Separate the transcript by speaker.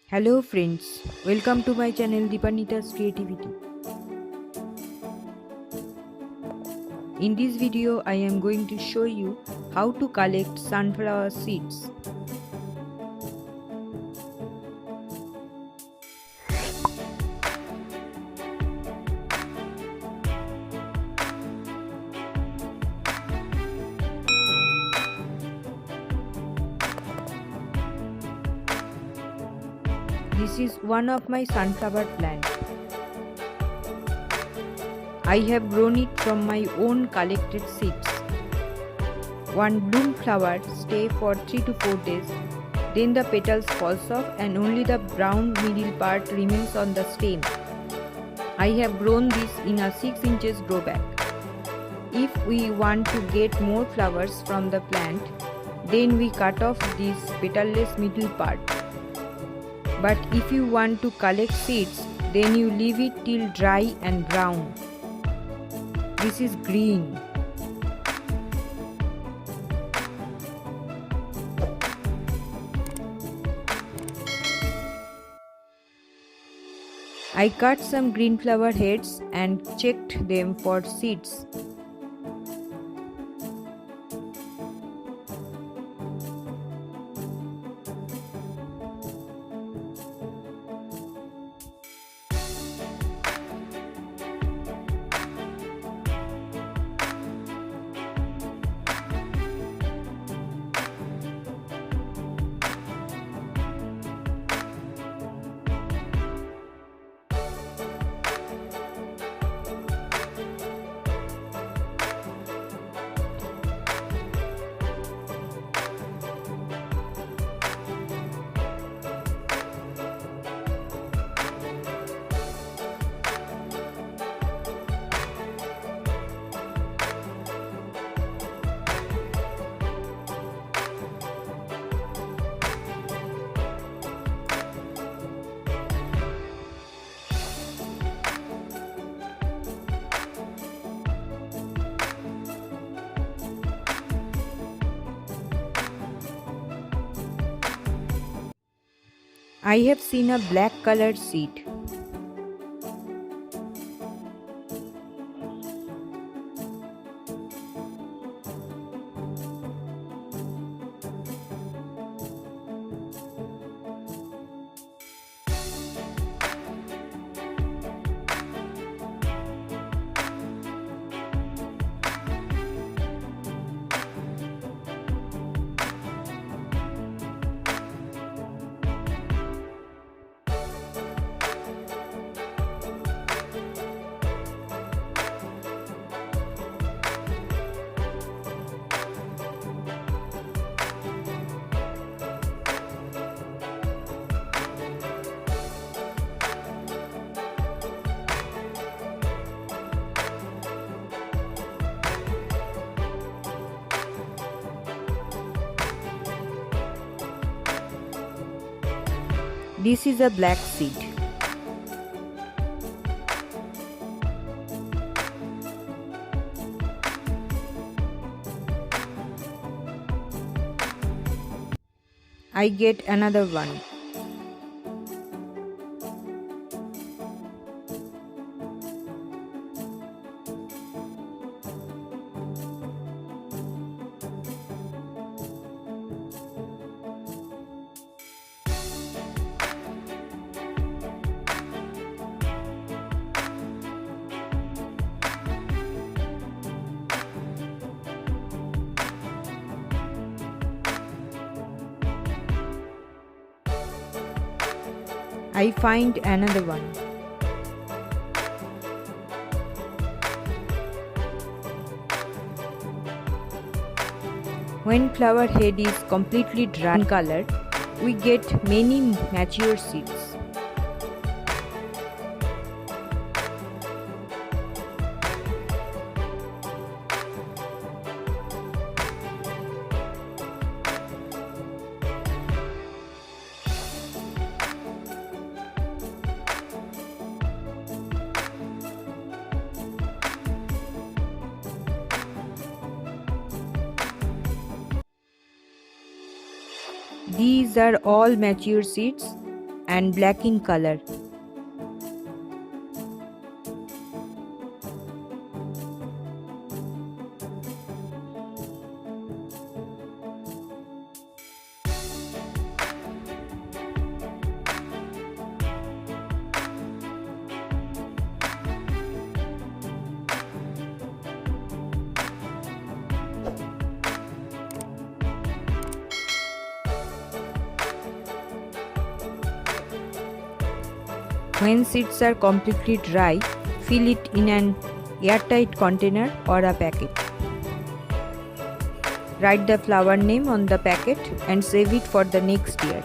Speaker 1: Hello friends, welcome to my channel Deepanita's Creativity. In this video I am going to show you how to collect sunflower seeds. This is one of my sunflower plants. I have grown it from my own collected seeds. One bloom flower stays for 3 to 4 days, then the petals falls off and only the brown middle part remains on the stem. I have grown this in a 6 inches grow bag. If we want to get more flowers from the plant, then we cut off this petalless middle part. But if you want to collect seeds, then you leave it till dry and brown. This is green. I cut some green flower heads and checked them for seeds. I have seen a black colored seed. This is a black seed. I get another one. I find another one. When flower head is completely dry in color, we get many mature seeds. These are all mature seeds. and black in color. When seeds are completely dry, fill it in an airtight container or a packet. Write the flower name on the packet and save it for the next year.